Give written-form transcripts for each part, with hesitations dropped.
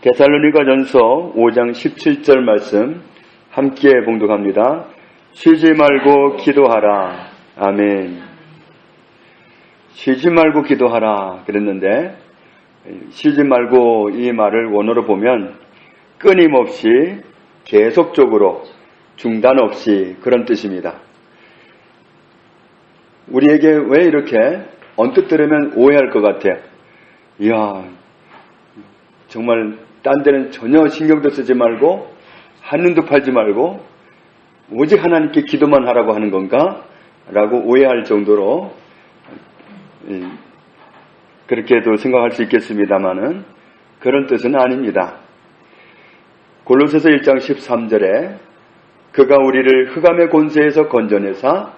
데살로니가전서 5장 17절 말씀 함께 봉독합니다. 쉬지 말고 기도하라. 아멘. 쉬지 말고 기도하라 그랬는데, 쉬지 말고 이 말을 원어로 보면 끊임없이 계속적으로 중단 없이 그런 뜻입니다. 우리에게 왜 이렇게 언뜻 들으면 오해할 것 같아요. 이야, 정말 딴 데는 전혀 신경도 쓰지 말고 한눈도 팔지 말고 오직 하나님께 기도만 하라고 하는 건가? 라고 오해할 정도로 그렇게도 생각할 수 있겠습니다만은 그런 뜻은 아닙니다. 골로새서 1장 13절에 그가 우리를 흑암의 권세에서 건져내사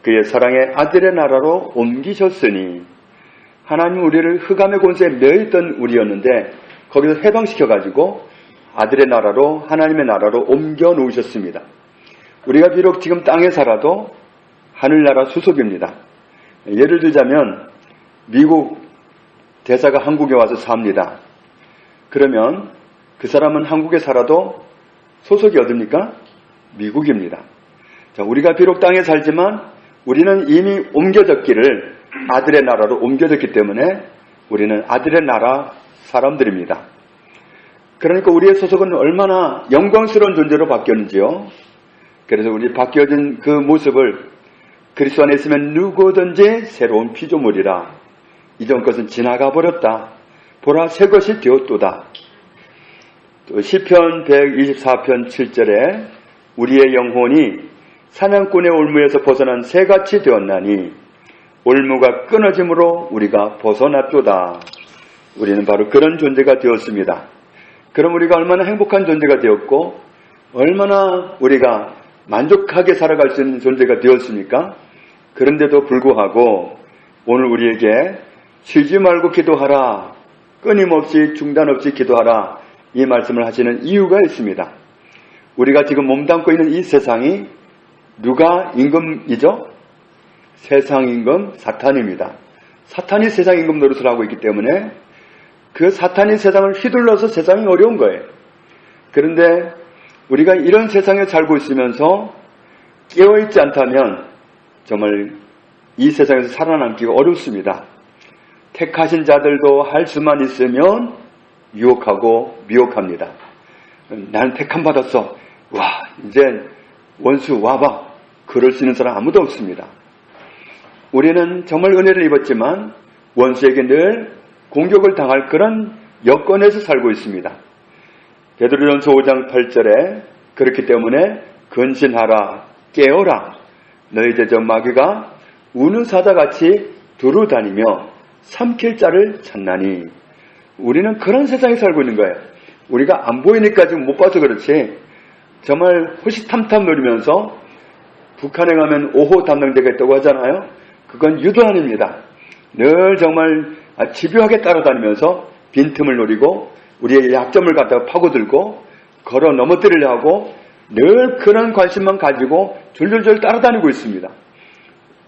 그의 사랑의 아들의 나라로 옮기셨으니, 하나님 우리를 흑암의 권세에 매였던 우리였는데 거기서 해방시켜가지고 아들의 나라로, 하나님의 나라로 옮겨 놓으셨습니다. 우리가 비록 지금 땅에 살아도 하늘나라 소속입니다. 예를 들자면 미국 대사가 한국에 와서 삽니다. 그러면 그 사람은 한국에 살아도 소속이 어딥니까? 미국입니다. 자, 우리가 비록 땅에 살지만 우리는 이미 옮겨졌기를 아들의 나라로 옮겨졌기 때문에 우리는 아들의 나라 사람들입니다. 그러니까 우리의 소속은 얼마나 영광스러운 존재로 바뀌었는지요. 그래서 우리 바뀌어진 그 모습을 그리스도 안에 있으면 누구든지 새로운 피조물이라. 이전 것은 지나가 버렸다. 보라 새 것이 되었도다. 또 시편 124편 7절에 우리의 영혼이 사냥꾼의 올무에서 벗어난 새같이 되었나니 올무가 끊어짐으로 우리가 벗어났도다. 우리는 바로 그런 존재가 되었습니다. 그럼 우리가 얼마나 행복한 존재가 되었고 얼마나 우리가 만족하게 살아갈 수 있는 존재가 되었습니까? 그런데도 불구하고 오늘 우리에게 쉬지 말고 기도하라, 끊임없이 중단 없이 기도하라, 이 말씀을 하시는 이유가 있습니다. 우리가 지금 몸담고 있는 이 세상이 누가 임금이죠? 세상 임금 사탄입니다. 사탄이 세상 임금 노릇을 하고 있기 때문에 그 사탄이 세상을 휘둘러서 세상이 어려운 거예요. 그런데 우리가 이런 세상에 살고 있으면서 깨어있지 않다면 정말 이 세상에서 살아남기가 어렵습니다. 택하신 자들도 할 수만 있으면 유혹하고 미혹합니다. 나는 택함 받았어. 와, 이제 원수 와봐. 그럴 수 있는 사람 아무도 없습니다. 우리는 정말 은혜를 입었지만 원수에게 늘 공격을 당할 그런 여건에서 살고 있습니다. 베드로전서 5장 8절에 그렇기 때문에 근신하라, 깨어라. 너희 제적 마귀가 우는 사자같이 두루다니며 삼킬 자를 찾나니. 우리는 그런 세상에 살고 있는 거예요. 우리가 안 보이니까 지금 못 봐서 그렇지 정말 호시탐탐 노리면서 북한에 가면 5호 담당대가 있다고 하잖아요. 그건 유도 아닙니다. 늘 정말 집요하게 따라다니면서 빈틈을 노리고 우리의 약점을 갖다가 파고들고 걸어 넘어뜨리려 하고 늘 그런 관심만 가지고 줄줄줄 따라다니고 있습니다.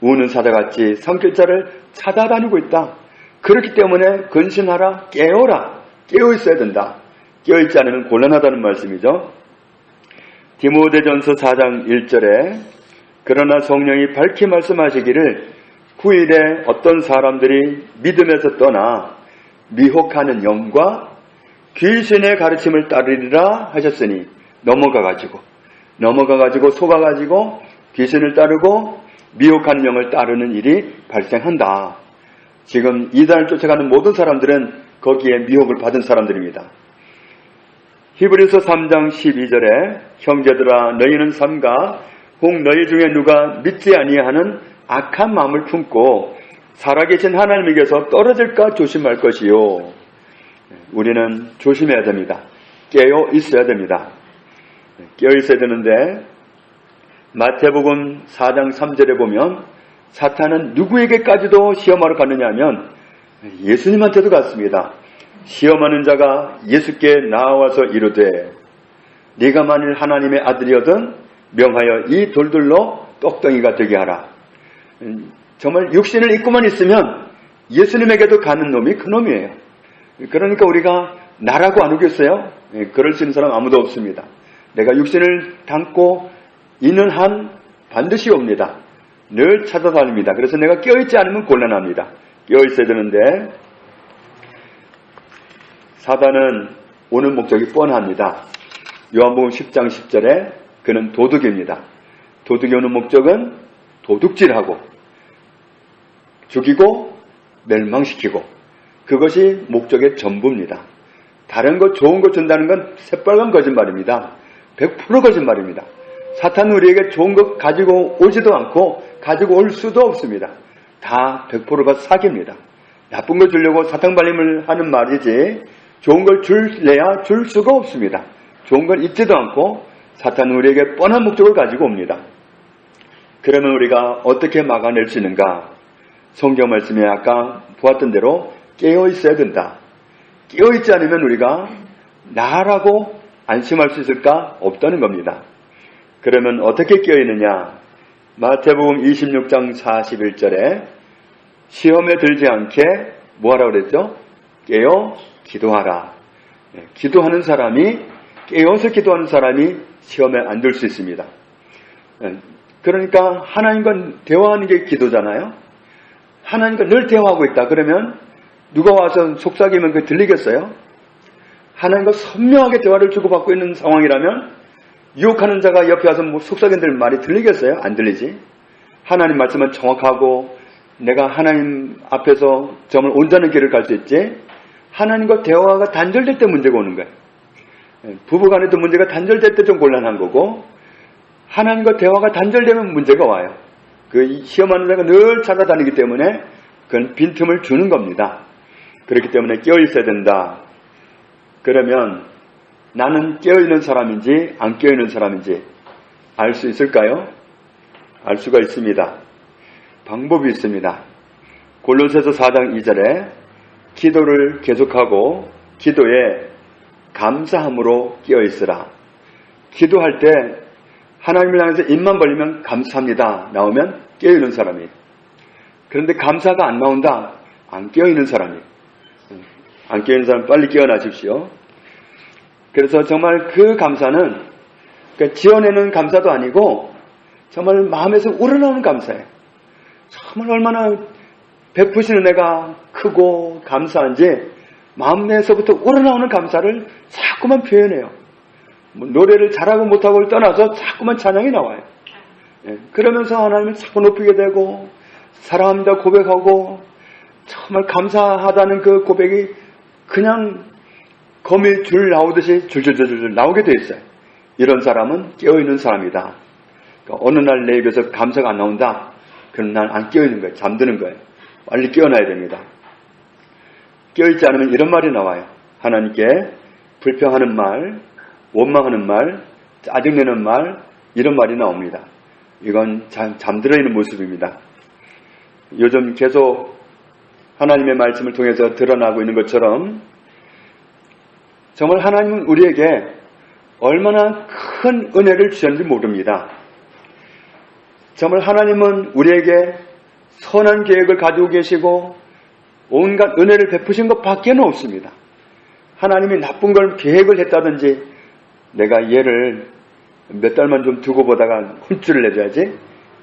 우는 사자같이 삼킬 자를 찾아다니고 있다. 그렇기 때문에 근신하라, 깨어라. 깨어 있어야 된다. 깨어 있지 않으면 곤란하다는 말씀이죠. 디모데전서 4장 1절에 그러나 성령이 밝히 말씀하시기를 9일에 어떤 사람들이 믿음에서 떠나 미혹하는 영과 귀신의 가르침을 따르리라 하셨으니 넘어가가지고 속아가지고 귀신을 따르고 미혹하는 영을 따르는 일이 발생한다. 지금 이단을 쫓아가는 모든 사람들은 거기에 미혹을 받은 사람들입니다. 히브리서 3장 12절에 형제들아 너희는 삼가 혹 너희 중에 누가 믿지 아니하는 악한 마음을 품고 살아계신 하나님에게서 떨어질까 조심할 것이요. 우리는 조심해야 됩니다. 깨어 있어야 됩니다. 깨어 있어야 되는데 마태복음 4장 3절에 보면 사탄은 누구에게까지도 시험하러 갔느냐 하면 예수님한테도 갔습니다. 시험하는 자가 예수께 나와서 이르되 네가 만일 하나님의 아들이거든 명하여 이 돌들로 떡덩이가 되게 하라. 정말 육신을 입고만 있으면 예수님에게도 가는 놈이 그 놈이에요. 그러니까 우리가 나라고 안 오겠어요? 그럴 수 있는 사람 아무도 없습니다. 내가 육신을 담고 있는 한 반드시 옵니다. 늘 찾아다닙니다. 그래서 내가 깨어있지 않으면 곤란합니다. 깨어있어야 되는데 사단은 오는 목적이 뻔합니다. 요한복음 10장 10절에 그는 도둑입니다. 도둑이 오는 목적은 도둑질하고 죽이고 멸망시키고 그것이 목적의 전부입니다. 다른 것 좋은 거 준다는 건 새빨간 거짓말입니다. 100% 거짓말입니다. 사탄은 우리에게 좋은 것 가지고 오지도 않고 가지고 올 수도 없습니다. 다 100%가 사기입니다. 나쁜 거 주려고 사탕발림을 하는 말이지 좋은 걸 줄래야 줄 수가 없습니다. 좋은 걸 잊지도 않고 사탄은 우리에게 뻔한 목적을 가지고 옵니다. 그러면 우리가 어떻게 막아낼 수 있는가? 성경 말씀에 아까 보았던 대로 깨어 있어야 된다. 깨어 있지 않으면 우리가 나라고 안심할 수 있을까? 없다는 겁니다. 그러면 어떻게 깨어 있느냐? 마태복음 26장 41절에 시험에 들지 않게 뭐하라 그랬죠? 깨어 기도하라. 기도하는 사람이 깨어서 기도하는 사람이 시험에 안 들 수 있습니다. 그러니까 하나님과 대화하는 게 기도잖아요. 하나님과 늘 대화하고 있다. 그러면 누가 와서 속삭이면 그게 들리겠어요? 하나님과 선명하게 대화를 주고받고 있는 상황이라면 유혹하는 자가 옆에 와서 뭐 속삭인들 말이 들리겠어요? 안 들리지. 하나님 말씀은 정확하고 내가 하나님 앞에서 정말 온전한 길을 갈 수 있지. 하나님과 대화가 단절될 때 문제가 오는 거예요. 부부간에도 문제가 단절될 때 좀 곤란한 거고 하나님과 대화가 단절되면 문제가 와요. 그 시험하는 자가 늘 찾아다니기 때문에 그건 빈틈을 주는 겁니다. 그렇기 때문에 깨어있어야 된다. 그러면 나는 깨어있는 사람인지 안 깨어있는 사람인지 알 수 있을까요? 알 수가 있습니다. 방법이 있습니다. 골로새서 4장 2절에 기도를 계속하고 기도에 감사함으로 깨어있으라. 기도할 때 하나님을 향해서 입만 벌리면 감사합니다 나오면 깨어있는 사람이. 그런데 감사가 안 나온다. 안 깨어있는 사람이. 안 깨어있는 사람 빨리 깨어나십시오. 그래서 정말 그 감사는 그러니까 지어내는 감사도 아니고 정말 마음에서 우러나오는 감사예요. 정말 얼마나 베푸시는 애가 크고 감사한지 마음에서부터 우러나오는 감사를 자꾸만 표현해요. 뭐 노래를 잘하고 못하고를 떠나서 자꾸만 찬양이 나와요. 그러면서 하나님을 자꾸 높이게 되고 사랑합니다 고백하고 정말 감사하다는 그 고백이 그냥 거미 줄 나오듯이 줄줄줄줄 나오게 돼 있어요. 이런 사람은 깨어있는 사람이다. 그러니까 어느 날 내 입에서 감사가 안 나온다. 그럼 난 안 깨어있는 거예요. 잠드는 거예요. 빨리 깨어나야 됩니다. 깨어있지 않으면 이런 말이 나와요. 하나님께 불평하는 말, 원망하는 말, 짜증내는 말, 이런 말이 나옵니다. 이건 잠들어 있는 모습입니다. 요즘 계속 하나님의 말씀을 통해서 드러나고 있는 것처럼 정말 하나님은 우리에게 얼마나 큰 은혜를 주셨는지 모릅니다. 정말 하나님은 우리에게 선한 계획을 가지고 계시고 온갖 은혜를 베푸신 것 밖에는 없습니다. 하나님이 나쁜 걸 계획을 했다든지 내가 얘를 몇 달만 좀 두고 보다가 혼쭐을 내줘야지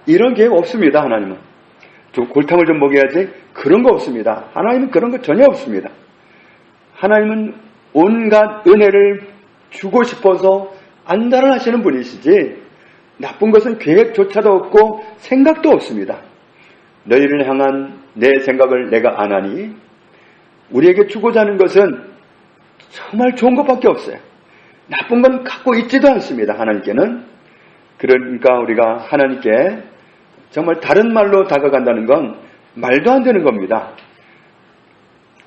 이런 계획 없습니다. 하나님은 좀 골탕을 좀 먹여야지 그런 거 없습니다. 하나님은 그런 거 전혀 없습니다. 하나님은 온갖 은혜를 주고 싶어서 안달하시는 분이시지 나쁜 것은 계획조차도 없고 생각도 없습니다. 너희를 향한 내 생각을 내가 안 하니 우리에게 주고자 하는 것은 정말 좋은 것밖에 없어요. 나쁜 건 갖고 있지도 않습니다. 하나님께는. 그러니까 우리가 하나님께 정말 다른 말로 다가간다는 건 말도 안 되는 겁니다.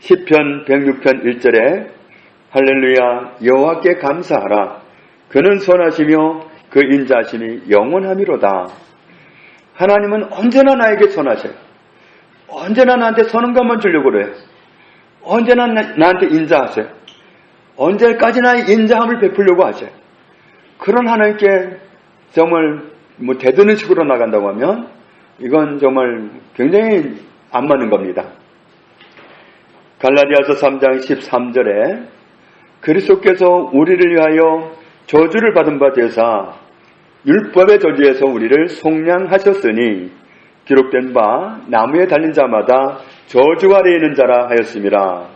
시편 106편 1절에 할렐루야 여호와께 감사하라 그는 선하시며 그 인자하심이 영원하미로다. 하나님은 언제나 나에게 선하셔요. 언제나 나한테 선한 것만 주려고 그래요. 언제나 나한테 인자하세요. 언제까지나 인자함을 베풀려고 하세요. 그런 하나님께 정말 뭐 대드는 식으로 나간다고 하면 이건 정말 굉장히 안 맞는 겁니다. 갈라디아서 3장 13절에 그리스도께서 우리를 위하여 저주를 받은 바 되사 율법의 저주에서 우리를 속량하셨으니 기록된 바 나무에 달린 자마다 저주 아래에 있는 자라 하였습니다.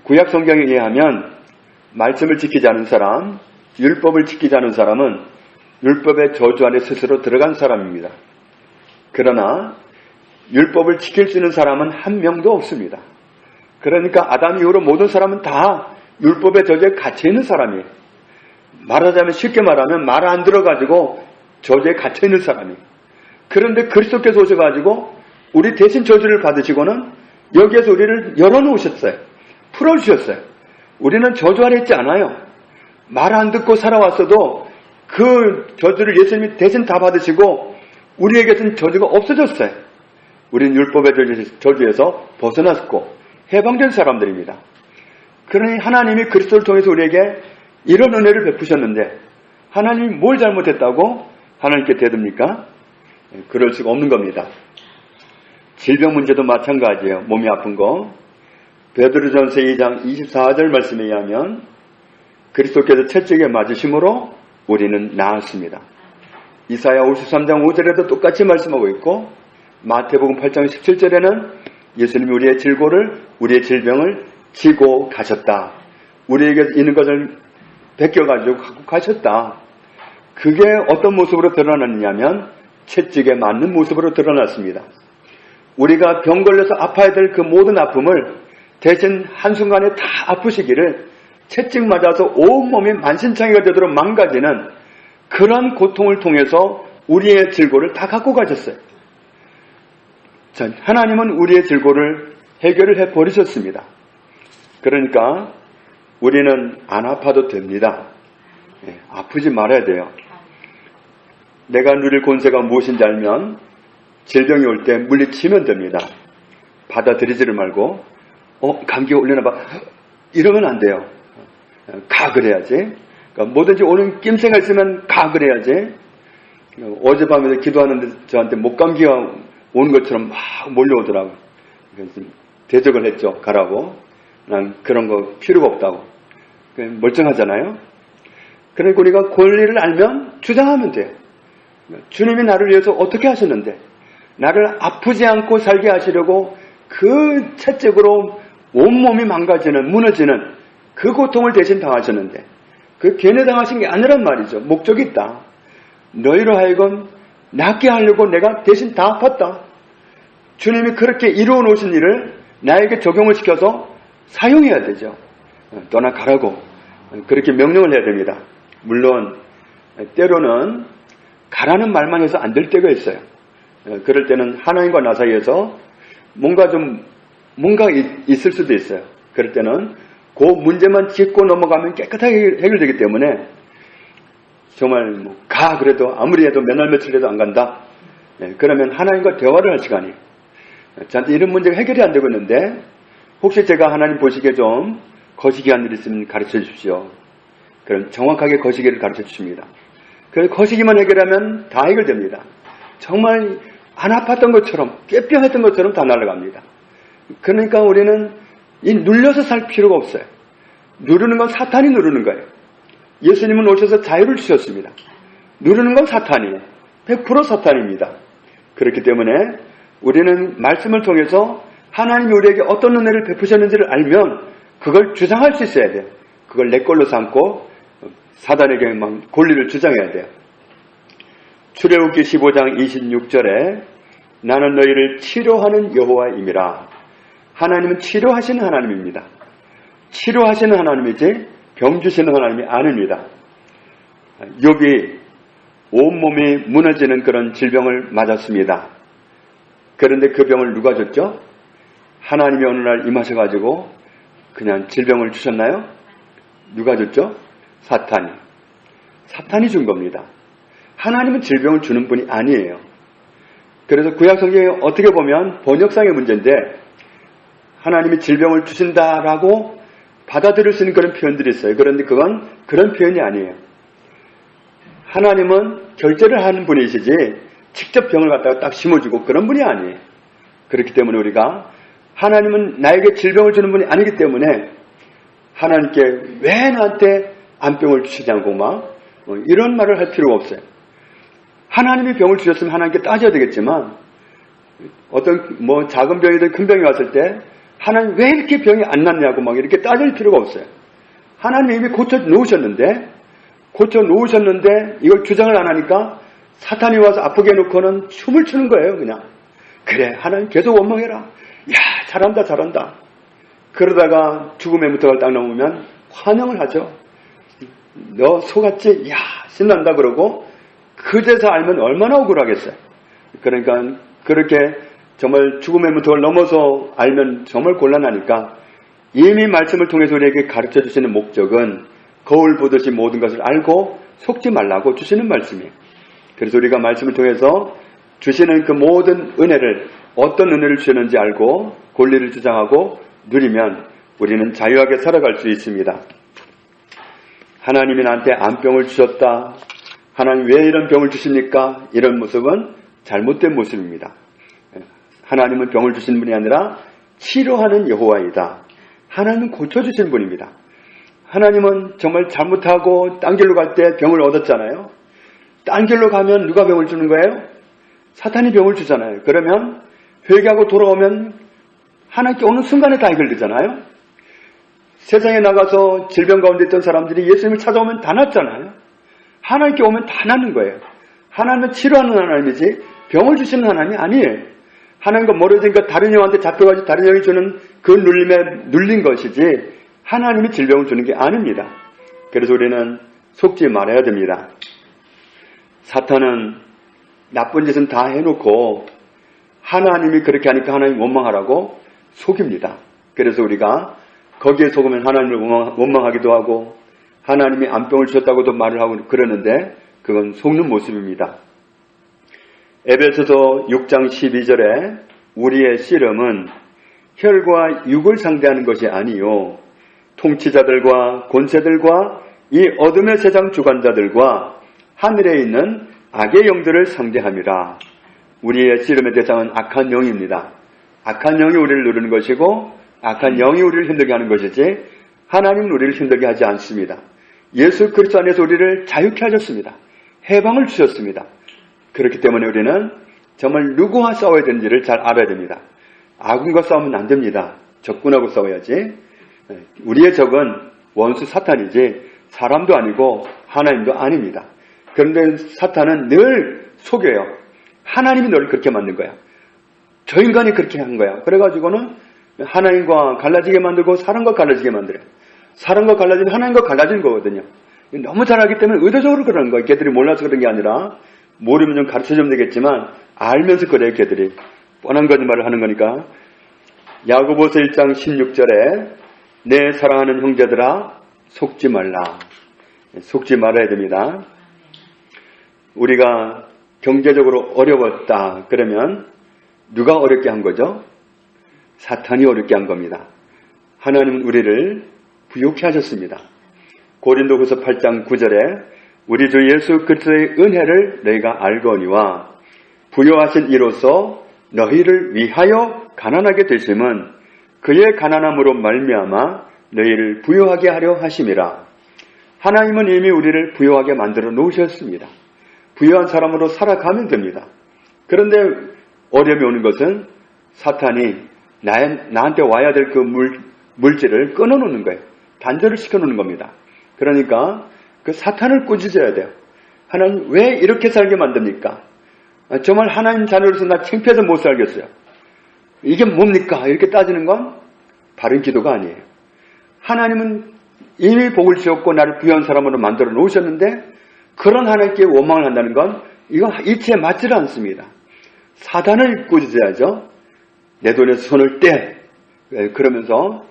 구약 성경에 의하면 말씀을 지키지 않은 사람, 율법을 지키지 않은 사람은 율법의 저주 안에 스스로 들어간 사람입니다. 그러나 율법을 지킬 수 있는 사람은 한 명도 없습니다. 그러니까 아담 이후로 모든 사람은 다 율법의 저주에 갇혀 있는 사람이에요. 말하자면 쉽게 말하면 말 안 들어가지고 저주에 갇혀 있는 사람이에요. 그런데 그리스도께서 오셔가지고 우리 대신 저주를 받으시고는 여기에서 우리를 열어놓으셨어요. 풀어주셨어요. 우리는 저주 아래 있지 않아요. 말 안 듣고 살아왔어도 그 저주를 예수님이 대신 다 받으시고 우리에게서는 저주가 없어졌어요. 우리는 율법의 저주에서 벗어났고 해방된 사람들입니다. 그러니 하나님이 그리스도를 통해서 우리에게 이런 은혜를 베푸셨는데 하나님이 뭘 잘못했다고 하나님께 대듭니까? 그럴 수가 없는 겁니다. 질병 문제도 마찬가지예요. 몸이 아픈 거. 베드로전서 2장 24절 말씀에 의하면 그리스도께서 채찍에 맞으심으로 우리는 나았습니다. 이사야 53장 5절에도 똑같이 말씀하고 있고 마태복음 8장 17절에는 예수님이 우리의 우리의 질병을 지고 가셨다. 우리에게 있는 것을 베껴가지고 갖고 가셨다. 그게 어떤 모습으로 드러났느냐면 채찍에 맞는 모습으로 드러났습니다. 우리가 병 걸려서 아파야 될 그 모든 아픔을 대신 한순간에 다 아프시기를 채찍 맞아서 온몸이 만신창이가 되도록 망가지는 그런 고통을 통해서 우리의 질고를 다 갖고 가셨어요. 자, 하나님은 우리의 질고를 해결을 해버리셨습니다. 그러니까 우리는 안 아파도 됩니다. 아프지 말아야 돼요. 내가 누릴 권세가 무엇인지 알면 질병이 올 때 물리치면 됩니다. 받아들이지를 말고 감기 올려나 봐 이러면 안 돼요. 가 그래야지. 그러니까 뭐든지 오는 낌새가 있으면 가 그래야지. 어젯밤에도 기도하는데 저한테 목감기가 온 것처럼 막 몰려오더라고요. 그래서 대적을 했죠. 가라고. 난 그런 거 필요가 없다고. 멀쩡하잖아요. 그러니까 우리가 권리를 알면 주장하면 돼요. 주님이 나를 위해서 어떻게 하셨는데 나를 아프지 않고 살게 하시려고 그 채찍으로 온몸이 망가지는 무너지는 그 고통을 대신 당하셨는데 그 괜히 당하신 게 아니란 말이죠. 목적이 있다. 너희로 하여금 낫게 하려고 내가 대신 다 아팠다. 주님이 그렇게 이루어 놓으신 일을 나에게 적용을 시켜서 사용해야 되죠. 떠나가라고 그렇게 명령을 해야 됩니다. 물론 때로는 가라는 말만 해서 안 될 때가 있어요. 그럴 때는 하나님과 나 사이에서 뭔가 있을 수도 있어요. 그럴 때는 그 문제만 짚고 넘어가면 깨끗하게 해결되기 때문에 정말 그래도 아무리 해도 몇 날 며칠 해도 안 간다. 그러면 하나님과 대화를 할 시간이 저한테 이런 문제가 해결이 안 되고 있는데 혹시 제가 하나님 보시기에 좀 거시기 한 일 있으면 가르쳐 주십시오. 그럼 정확하게 거시기를 가르쳐 주십니다. 그래서 거시기만 해결하면 다 해결됩니다. 정말 안 아팠던 것처럼 꾀병했던 것처럼 다 날아갑니다. 그러니까 우리는 눌려서 살 필요가 없어요. 누르는 건 사탄이 누르는 거예요. 예수님은 오셔서 자유를 주셨습니다. 누르는 건 사탄이에요. 100% 사탄입니다. 그렇기 때문에 우리는 말씀을 통해서 하나님이 우리에게 어떤 은혜를 베푸셨는지를 알면 그걸 주장할 수 있어야 돼요. 그걸 내 걸로 삼고 사단에게만 권리를 주장해야 돼요. 출애굽기 15장 26절에 나는 너희를 치료하는 여호와임이라. 하나님은 치료하시는 하나님입니다. 치료하시는 하나님이지 병 주시는 하나님이 아닙니다. 욥이 온몸이 무너지는 그런 질병을 맞았습니다. 그런데 그 병을 누가 줬죠? 하나님이 어느 날 임하셔가지고 그냥 질병을 주셨나요? 누가 줬죠? 사탄이 준 겁니다. 하나님은 질병을 주는 분이 아니에요. 그래서 구약 성경에 어떻게 보면 번역상의 문제인데 하나님이 질병을 주신다라고 받아들일 수 있는 그런 표현들이 있어요. 그런데 그건 그런 표현이 아니에요. 하나님은 결제를 하는 분이시지 직접 병을 갖다가 딱 심어주고 그런 분이 아니에요. 그렇기 때문에 우리가 하나님은 나에게 질병을 주는 분이 아니기 때문에 하나님께 왜 나한테 암병을 주시냐고 막 이런 말을 할 필요가 없어요. 하나님이 병을 주셨으면 하나님께 따져야 되겠지만 어떤 작은 병이든 큰 병이 왔을 때 하나님 왜 이렇게 병이 안 낫냐고 막 이렇게 따질 필요가 없어요. 하나님이 이미 고쳐 놓으셨는데 이걸 주장을 안 하니까 사탄이 와서 아프게 해놓고는 춤을 추는 거예요. 그냥 그래 하나님 계속 원망해라. 야 잘한다. 그러다가 죽음의 무턱을 딱 넘으면 환영을 하죠. 너 속았지? 야 신난다 그러고 그제서 알면 얼마나 억울하겠어요. 그러니까 그렇게 정말 죽음의 무턱을 넘어서 알면 정말 곤란하니까 이미 말씀을 통해서 우리에게 가르쳐 주시는 목적은 거울 보듯이 모든 것을 알고 속지 말라고 주시는 말씀이에요. 그래서 우리가 말씀을 통해서 주시는 그 모든 은혜를 어떤 은혜를 주시는지 알고 권리를 주장하고 누리면 우리는 자유하게 살아갈 수 있습니다. 하나님이 나한테 암병을 주셨다. 하나님 왜 이런 병을 주십니까? 이런 모습은 잘못된 모습입니다. 하나님은 병을 주신 분이 아니라 치료하는 여호와이다. 하나님은 고쳐주신 분입니다. 하나님은 정말 잘못하고 딴 길로 갈 때 병을 얻었잖아요. 딴 길로 가면 누가 병을 주는 거예요? 사탄이 병을 주잖아요. 그러면 회개하고 돌아오면 하나님께 오는 순간에 다 해결되잖아요. 세상에 나가서 질병 가운데 있던 사람들이 예수님을 찾아오면 다 낫잖아요. 하나님께 오면 다 낫는 거예요. 하나님은 치료하는 하나님이지 병을 주시는 하나님이 아니에요. 하나님과 멀어지니까 다른 영한테 잡혀가지고 다른 영이 주는 그 눌림에 눌린 것이지 하나님이 질병을 주는 게 아닙니다. 그래서 우리는 속지 말아야 됩니다. 사탄은 나쁜 짓은 다 해놓고 하나님이 그렇게 하니까 하나님 원망하라고 속입니다. 그래서 우리가 거기에 속으면 하나님을 원망하기도 하고 하나님이 암병을 주셨다고도 말을 하고 그러는데 그건 속는 모습입니다. 에베소서 6장 12절에 우리의 씨름은 혈과 육을 상대하는 것이 아니요 통치자들과 권세들과 이 어둠의 세상 주관자들과 하늘에 있는 악의 영들을 상대함이라. 우리의 씨름의 대상은 악한 영입니다. 악한 영이 우리를 누르는 것이고 악한 영이 우리를 힘들게 하는 것이지 하나님은 우리를 힘들게 하지 않습니다. 예수 그리스도 안에서 우리를 자유케 하셨습니다. 해방을 주셨습니다. 그렇기 때문에 우리는 정말 누구와 싸워야 되는지를 잘 알아야 됩니다. 아군과 싸우면 안 됩니다. 적군하고 싸워야지. 우리의 적은 원수 사탄이지 사람도 아니고 하나님도 아닙니다. 그런데 사탄은 늘 속여요. 하나님이 너를 그렇게 만든 거야. 저 인간이 그렇게 한 거야. 그래가지고는 하나님과 갈라지게 만들고 사람과 갈라지게 만들어요. 사람과 갈라지면 하나님과 갈라지는 거거든요. 너무 잘 알기 때문에 의도적으로 그러는 거예요. 걔들이 몰라서 그런 게 아니라 모르면 좀 가르쳐주면 되겠지만 알면서 그래요. 걔들이 뻔한 거짓말을 하는 거니까. 야고보서 1장 16절에 내 사랑하는 형제들아 속지 말라. 속지 말아야 됩니다. 우리가 경제적으로 어려웠다 그러면 누가 어렵게 한 거죠? 사탄이 어렵게 한 겁니다. 하나님은 우리를 부욕케 하셨습니다. 고린도후서 8장 9절에 우리 주 예수 그리스도의 은혜를 너희가 알거니와 부요하신 이로써 너희를 위하여 가난하게 되심은 그의 가난함으로 말미암아 너희를 부요하게 하려 하심이라. 하나님은 이미 우리를 부요하게 만들어 놓으셨습니다. 부요한 사람으로 살아가면 됩니다. 그런데 어려움이 오는 것은 사탄이 나한테 와야 될 그 물질을 끊어놓는 거예요. 단절을 시켜놓는 겁니다. 그러니까 그 사탄을 꾸짖어야 돼요. 하나님 왜 이렇게 살게 만듭니까? 정말 하나님 자녀로서 나 창피해서 못 살겠어요. 이게 뭡니까? 이렇게 따지는 건 바른 기도가 아니에요. 하나님은 이미 복을 주셨고 나를 부유한 사람으로 만들어 놓으셨는데 그런 하나님께 원망을 한다는 건 이건 이치에 맞지 않습니다. 사단을 꾸짖어야죠. 내 돈에서 손을 떼. 그러면서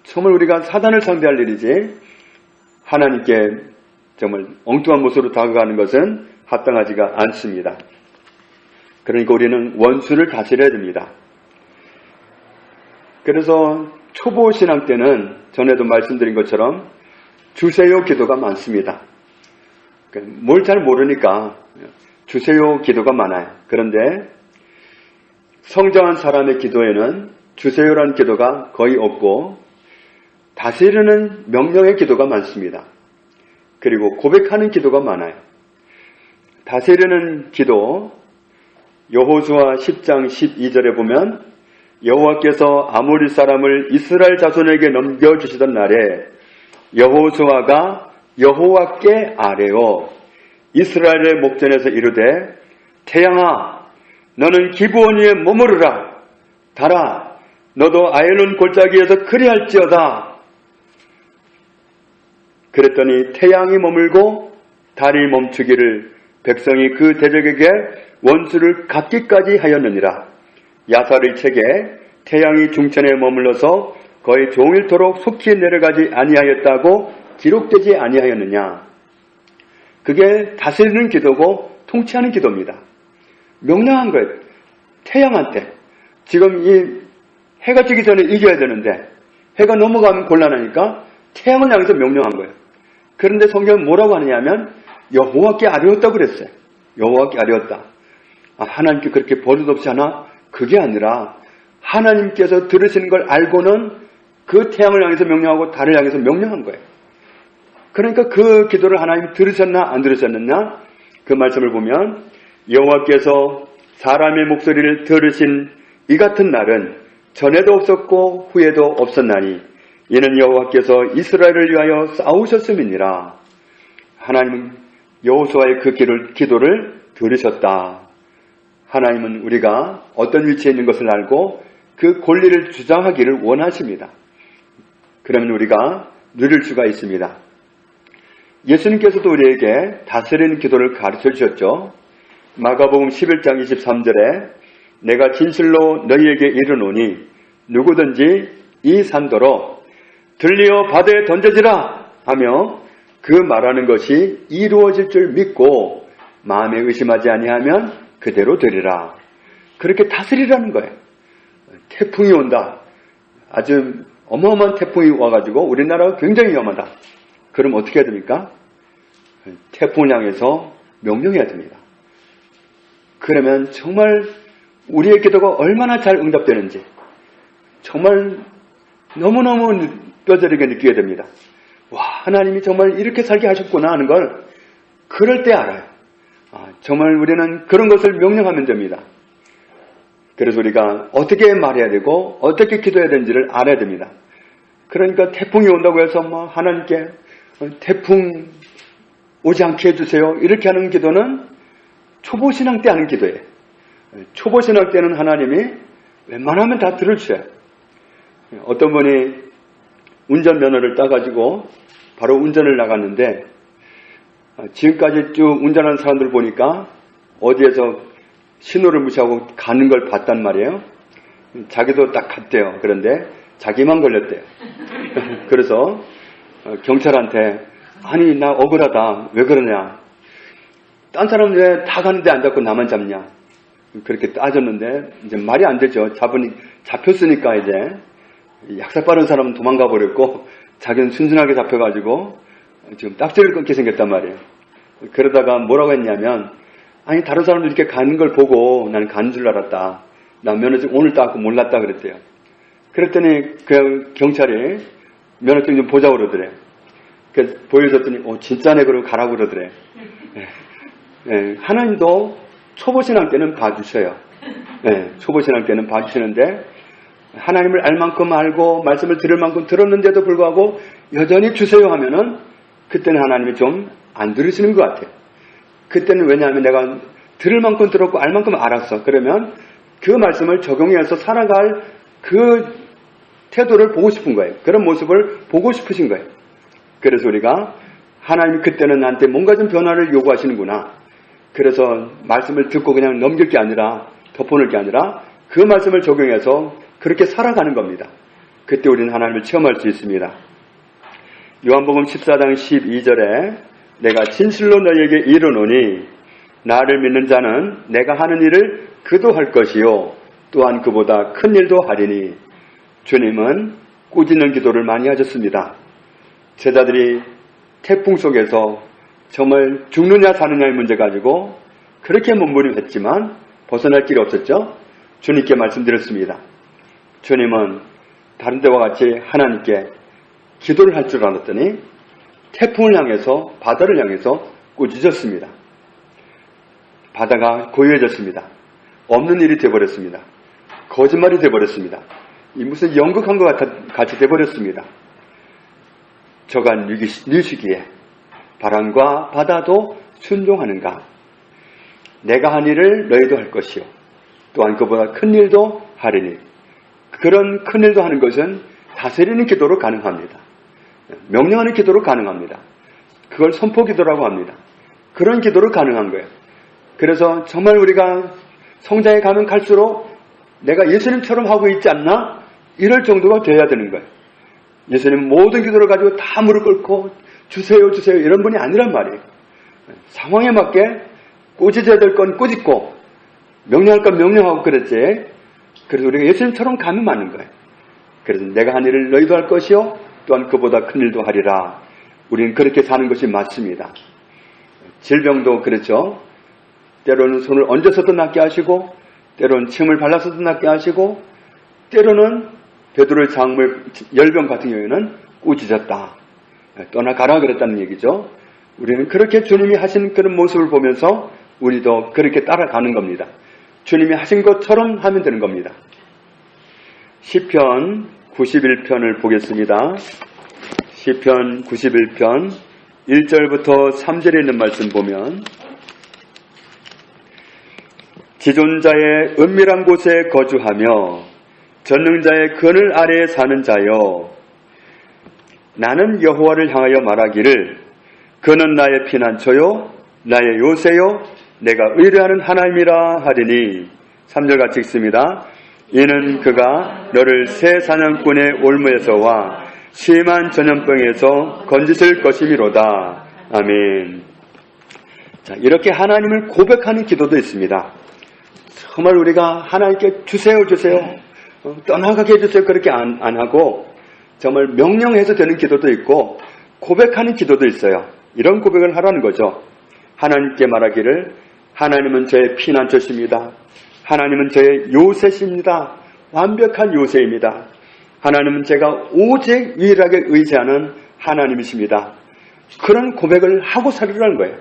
정말 우리가 사단을 상대할 일이지 하나님께 정말 엉뚱한 모습으로 다가가는 것은 합당하지가 않습니다. 그러니까 우리는 원수를 다스려야 됩니다. 그래서 초보 신앙 때는 전에도 말씀드린 것처럼 주세요 기도가 많습니다. 뭘 잘 모르니까 주세요 기도가 많아요. 그런데 성장한 사람의 기도에는 주세요라는 기도가 거의 없고 다스리는 명령의 기도가 많습니다. 그리고 고백하는 기도가 많아요. 다스리는 기도, 여호수아 10장 12절에 보면 여호와께서 아모리 사람을 이스라엘 자손에게 넘겨주시던 날에 여호수아가 여호와께 아뢰어 이스라엘의 목전에서 이르되 태양아 너는 기브온 위에 머무르라. 달아 너도 아엘론 골짜기에서 그리할지어다. 그랬더니 태양이 머물고 달이 멈추기를 백성이 그 대적에게 원수를 갚기까지 하였느니라. 야살의 책에 태양이 중천에 머물러서 거의 종일토록 속히 내려가지 아니하였다고 기록되지 아니하였느냐. 그게 다스리는 기도고 통치하는 기도입니다. 명령한 거예요. 태양한테. 지금 이 해가 지기 전에 이겨야 되는데 해가 넘어가면 곤란하니까 태양을 향해서 명령한 거예요. 그런데 성경은 뭐라고 하느냐면 여호와께 아뢰었다고 그랬어요. 여호와께 아뢰었다. 하나님께 그렇게 버릇없이 하나? 그게 아니라 하나님께서 들으시는 걸 알고는 그 태양을 향해서 명령하고 달을 향해서 명령한 거예요. 그러니까 그 기도를 하나님이 들으셨나 안 들으셨느냐? 그 말씀을 보면 여호와께서 사람의 목소리를 들으신 이 같은 날은 전에도 없었고 후에도 없었나니 이는 여호와께서 이스라엘을 위하여 싸우셨음이니라. 하나님은 여호수아의 그 기도를 들으셨다. 하나님은 우리가 어떤 위치에 있는 것을 알고 그 권리를 주장하기를 원하십니다. 그러면 우리가 누릴 수가 있습니다. 예수님께서도 우리에게 다스리는 기도를 가르쳐 주셨죠. 마가복음 11장 23절에 내가 진실로 너희에게 이르노니 누구든지 이 산더러 들리어 바다에 던져지라 하며 그 말하는 것이 이루어질 줄 믿고 마음에 의심하지 아니하면 그대로 되리라. 그렇게 다스리라는 거예요. 태풍이 온다. 아주 어마어마한 태풍이 와가지고 우리나라가 굉장히 위험하다. 그럼 어떻게 해야 됩니까? 태풍을 향해서 명령해야 됩니다. 그러면 정말 우리의 기도가 얼마나 잘 응답되는지 정말 너무너무 뼈저리게 느끼게 됩니다. 와, 하나님이 정말 이렇게 살게 하셨구나 하는 걸 그럴 때 알아요. 정말 우리는 그런 것을 명령하면 됩니다. 그래서 우리가 어떻게 말해야 되고 어떻게 기도해야 되는지를 알아야 됩니다. 그러니까 태풍이 온다고 해서 하나님께 태풍 오지 않게 해주세요 이렇게 하는 기도는 초보신앙 때 하는 기도예요. 초보신앙 때는 하나님이 웬만하면 다 들어주셔요. 어떤 분이 운전면허를 따가지고 바로 운전을 나갔는데 지금까지 쭉 운전하는 사람들 보니까 어디에서 신호를 무시하고 가는 걸 봤단 말이에요. 자기도 딱 갔대요. 그런데 자기만 걸렸대요. 그래서 경찰한테 아니 나 억울하다. 왜 그러냐. 딴 사람 왜 다 가는데 안 잡고 나만 잡냐. 그렇게 따졌는데 이제 말이 안 되죠. 잡혔으니까 이제 약삭 빠른 사람은 도망가 버렸고 자기는 순순하게 잡혀가지고 지금 딱지를 끊게 생겼단 말이에요. 그러다가 뭐라고 했냐면 아니 다른 사람들 이렇게 가는 걸 보고 나는 가는 줄 알았다. 난 면허증 오늘 따고 몰랐다 그랬대요. 그랬더니 그 경찰이 면허증 좀 보자고 그러더래. 그래서 보여줬더니 진짜네 그러고 가라고 그러더래. 하나님도 초보신앙 때는 봐주셔요. 초보신앙 때는 봐주시는데 하나님을 알 만큼 알고 말씀을 들을 만큼 들었는데도 불구하고 여전히 주세요 하면은 그때는 하나님이 좀 안 들으시는 것 같아요. 그때는 왜냐하면 내가 들을 만큼 들었고 알 만큼 알았어. 그러면 그 말씀을 적용해서 살아갈 그 태도를 보고 싶은 거예요. 그런 모습을 보고 싶으신 거예요. 그래서 우리가 하나님이 그때는 나한테 뭔가 좀 변화를 요구하시는구나. 그래서 말씀을 듣고 그냥 넘길 게 아니라 덮어놓을 게 아니라 그 말씀을 적용해서 그렇게 살아가는 겁니다. 그때 우리는 하나님을 체험할 수 있습니다. 요한복음 14장 12절에 내가 진실로 너희에게 이르노니 나를 믿는 자는 내가 하는 일을 그도 할 것이요 또한 그보다 큰 일도 하리니. 주님은 꾸짖는 기도를 많이 하셨습니다. 제자들이 태풍 속에서 정말 죽느냐 사느냐의 문제 가지고 그렇게 몸부림했지만 벗어날 길이 없었죠. 주님께 말씀드렸습니다. 주님은 다른 데와 같이 하나님께 기도를 할 줄 알았더니 태풍을 향해서, 바다를 향해서 꾸짖었습니다. 바다가 고요해졌습니다. 없는 일이 되어버렸습니다. 거짓말이 되어버렸습니다. 이 무슨 연극한 것 같이 되어버렸습니다. 저간 뉘시기에 바람과 바다도 순종하는가? 내가 한 일을 너희도 할 것이요 또한 그보다 큰 일도 하리니. 그런 큰 일도 하는 것은 다스리는 기도로 가능합니다. 명령하는 기도로 가능합니다. 그걸 선포 기도라고 합니다. 그런 기도로 가능한 거예요. 그래서 정말 우리가 성장에 가면 갈수록 내가 예수님처럼 하고 있지 않나? 이럴 정도가 돼야 되는 거예요. 예수님 모든 기도를 가지고 다 무릎 꿇고 주세요 주세요 이런 분이 아니란 말이에요. 상황에 맞게 꾸짖어야 될 건 꾸짖고 명령할 건 명령하고 그랬지. 그래서 우리가 예수님처럼 가면 맞는 거예요. 그래서 내가 한 일을 너희도 할 것이요 또한 그보다 큰 일도 하리라. 우리는 그렇게 사는 것이 맞습니다. 질병도 그렇죠. 때로는 손을 얹어서도 낫게 하시고 때로는 침을 발라서도 낫게 하시고 때로는 베드로의 장물 열병 같은 경우에는 꾸짖었다. 떠나가라 그랬다는 얘기죠. 우리는 그렇게 주님이 하신 그런 모습을 보면서 우리도 그렇게 따라가는 겁니다. 주님이 하신 것처럼 하면 되는 겁니다. 시편 91편을 보겠습니다. 시편 91편 1절부터 3절에 있는 말씀 보면 지존자의 은밀한 곳에 거주하며 전능자의 그늘 아래에 사는 자여 나는 여호와를 향하여 말하기를 그는 나의 피난처요 나의 요새요 내가 의뢰하는 하나님이라 하리니. 3절 같이 읽습니다. 이는 그가 너를 새 사냥꾼의 올무에서와 심한 전염병에서 건지실 것이미로다. 아멘. 자, 이렇게 하나님을 고백하는 기도도 있습니다. 정말 우리가 하나님께 주세요 주세요 떠나가게 해주세요 그렇게 안 하고 정말 명령해서 되는 기도도 있고 고백하는 기도도 있어요. 이런 고백을 하라는 거죠. 하나님께 말하기를 하나님은 저의 피난처십니다. 하나님은 저의 요새십니다. 완벽한 요새입니다. 하나님은 제가 오직 유일하게 의지하는 하나님이십니다. 그런 고백을 하고 살으라는 거예요.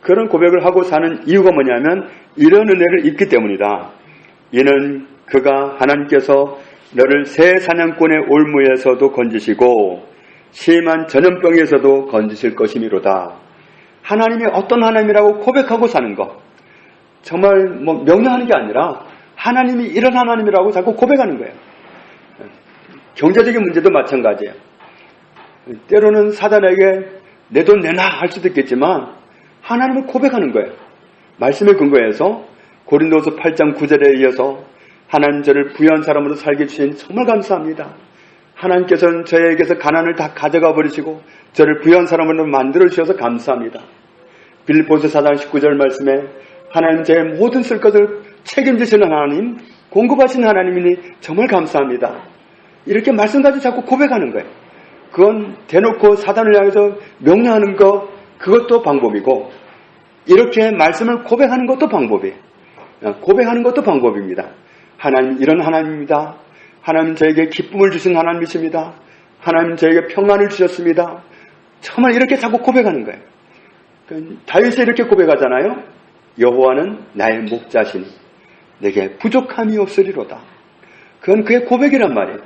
그런 고백을 하고 사는 이유가 뭐냐면 이런 은혜를 입기 때문이다. 이는 그가 하나님께서 너를 새 사냥꾼의 올무에서도 건지시고 심한 전염병에서도 건지실 것이미로다. 하나님이 어떤 하나님이라고 고백하고 사는 것. 정말 명령하는 게 아니라 하나님이 이런 하나님이라고 자꾸 고백하는 거예요. 경제적인 문제도 마찬가지예요. 때로는 사단에게 내 돈 내놔 할 수도 있겠지만 하나님을 고백하는 거예요. 말씀에 근거해서 고린도서 8장 9절에 이어서 하나님 저를 부유한 사람으로 살게 주신 정말 감사합니다. 하나님께서는 저에게서 가난을 다 가져가 버리시고 저를 부유한 사람으로 만들어 주셔서 감사합니다. 빌립보서 4장 19절 말씀에 하나님 제 모든 쓸 것을 책임지시는 하나님, 공급하신 하나님이니 정말 감사합니다. 이렇게 말씀 가지고 자꾸 고백하는 거예요. 그건 대놓고 사단을 향해서 명령하는 것, 그것도 방법이고 이렇게 말씀을 고백하는 것도 방법이에요. 고백하는 것도 방법입니다. 하나님 이런 하나님입니다. 하나님 저에게 기쁨을 주신 하나님이십니다. 하나님 저에게 평안을 주셨습니다. 정말 이렇게 자꾸 고백하는 거예요. 다윗이 이렇게 고백하잖아요. 여호와는 나의 목자시니 내게 부족함이 없으리로다. 그건 그의 고백이란 말이에요.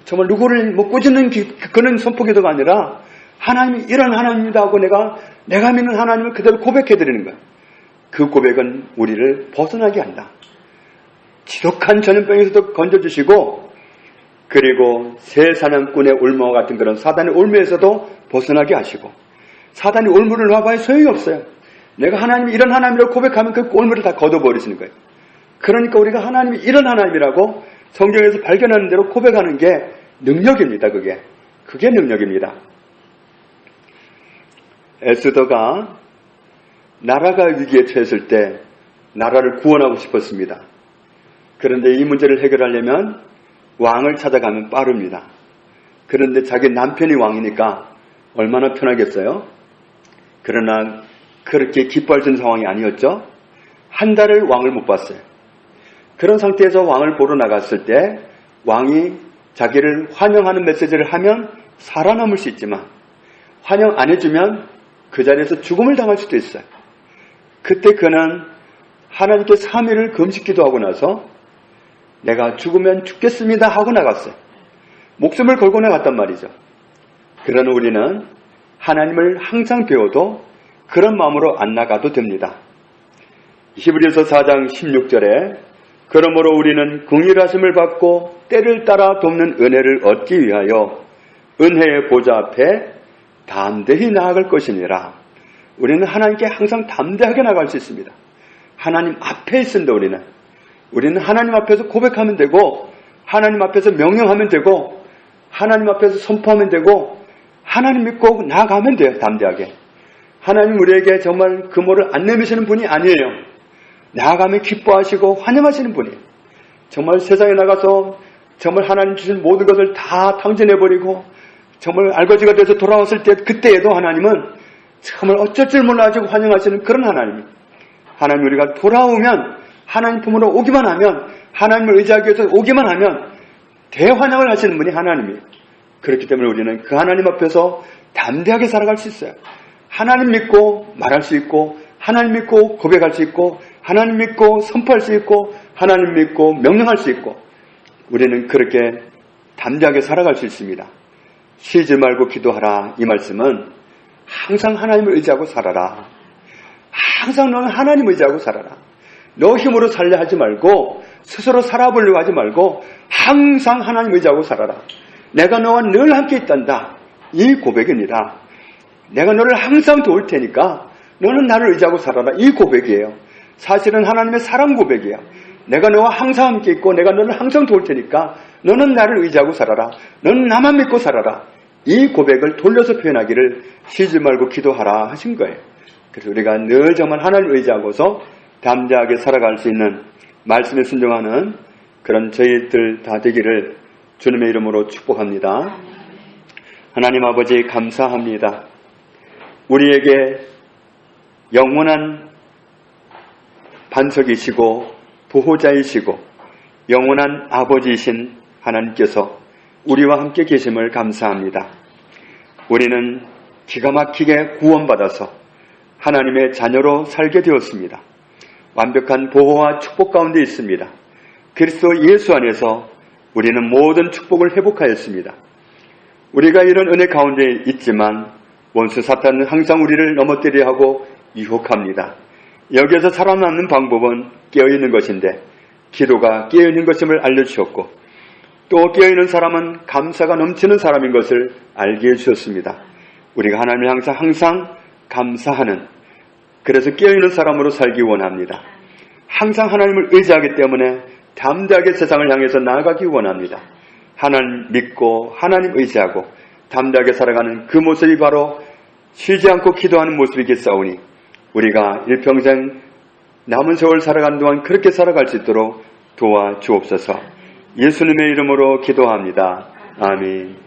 정말 누구를 꾸짖는 그런 선포기도가 아니라 하나님이 이런 하나님이다 하고 내가 믿는 하나님을 그대로 고백해드리는 거예요. 그 고백은 우리를 벗어나게 한다. 지독한 전염병에서도 건져주시고 그리고 새 사냥꾼의 올무와 같은 그런 사단의 올무에서도 벗어나게 하시고 사단이 올무를 놔봐야 소용이 없어요. 내가 하나님이 이런 하나님이라고 고백하면 그 올무를 다 걷어버리시는 거예요. 그러니까 우리가 하나님이 이런 하나님이라고 성경에서 발견하는 대로 고백하는 게 능력입니다. 그게 능력입니다. 에스더가 나라가 위기에 처했을 때 나라를 구원하고 싶었습니다. 그런데 이 문제를 해결하려면 왕을 찾아가면 빠릅니다. 그런데 자기 남편이 왕이니까 얼마나 편하겠어요? 그러나 그렇게 기뻐할 수 있는 상황이 아니었죠. 한 달을 왕을 못 봤어요. 그런 상태에서 왕을 보러 나갔을 때 왕이 자기를 환영하는 메시지를 하면 살아남을 수 있지만 환영 안 해주면 그 자리에서 죽음을 당할 수도 있어요. 그때 그는 하나님께 3일을 금식기도 하고 나서 내가 죽으면 죽겠습니다 하고 나갔어요. 목숨을 걸고 나갔단 말이죠. 그러나 우리는 하나님을 항상 배워도 그런 마음으로 안 나가도 됩니다. 히브리서 4장 16절에 그러므로 우리는 긍휼하심을 받고 때를 따라 돕는 은혜를 얻기 위하여 은혜의 보좌 앞에 담대히 나아갈 것이니라. 우리는 하나님께 항상 담대하게 나갈 수 있습니다. 하나님 앞에 있습니다. 우리는 하나님 앞에서 고백하면 되고 하나님 앞에서 명령하면 되고 하나님 앞에서 선포하면 되고 하나님 믿고 나아가면 돼요. 담대하게. 하나님 우리에게 정말 금호를 안 내미시는 분이 아니에요. 나아가면 기뻐하시고 환영하시는 분이에요. 정말 세상에 나가서 정말 하나님 주신 모든 것을 다 탕진해버리고 정말 알거지가 돼서 돌아왔을 때 그때에도 하나님은 정말 어쩔 줄 몰라가지고 환영하시는 그런 하나님이에요. 하나님 우리가 돌아오면 하나님 품으로 오기만 하면 하나님을 의지하기 위해서 오기만 하면 대환영을 하시는 분이 하나님이에요. 그렇기 때문에 우리는 그 하나님 앞에서 담대하게 살아갈 수 있어요. 하나님 믿고 말할 수 있고 하나님 믿고 고백할 수 있고 하나님 믿고 선포할 수 있고 하나님 믿고 명령할 수 있고 우리는 그렇게 담대하게 살아갈 수 있습니다. 쉬지 말고 기도하라. 이 말씀은 항상 하나님을 의지하고 살아라. 항상 너는 하나님을 의지하고 살아라. 너 힘으로 살려 하지 말고 스스로 살아보려고 하지 말고 항상 하나님을 의지하고 살아라. 내가 너와 늘 함께 있단다. 이 고백입니다. 내가 너를 항상 도울 테니까 너는 나를 의지하고 살아라. 이 고백이에요. 사실은 하나님의 사랑 고백이야. 내가 너와 항상 함께 있고 내가 너를 항상 도울 테니까 너는 나를 의지하고 살아라. 너는 나만 믿고 살아라. 이 고백을 돌려서 표현하기를 쉬지 말고 기도하라 하신 거예요. 그래서 우리가 늘 정말 하나님을 의지하고서 담대하게 살아갈 수 있는 말씀에 순종하는 그런 저희들 다 되기를 주님의 이름으로 축복합니다. 하나님 아버지 감사합니다. 우리에게 영원한 반석이시고 보호자이시고 영원한 아버지이신 하나님께서 우리와 함께 계심을 감사합니다. 우리는 기가 막히게 구원받아서 하나님의 자녀로 살게 되었습니다. 완벽한 보호와 축복 가운데 있습니다. 그리스도 예수 안에서 우리는 모든 축복을 회복하였습니다. 우리가 이런 은혜 가운데 있지만 원수 사탄은 항상 우리를 넘어뜨리려 하고 유혹합니다. 여기에서 살아남는 방법은 깨어있는 것인데 기도가 깨어있는 것임을 알려주셨고 또 깨어있는 사람은 감사가 넘치는 사람인 것을 알게 해주셨습니다. 우리가 하나님을 항상 감사하는 그래서 깨어있는 사람으로 살기 원합니다. 항상 하나님을 의지하기 때문에 담대하게 세상을 향해서 나아가기 원합니다. 하나님 믿고 하나님 의지하고 담대하게 살아가는 그 모습이 바로 쉬지 않고 기도하는 모습이겠사오니 우리가 일평생 남은 세월 살아가는 동안 그렇게 살아갈 수 있도록 도와주옵소서. 예수님의 이름으로 기도합니다. 아멘.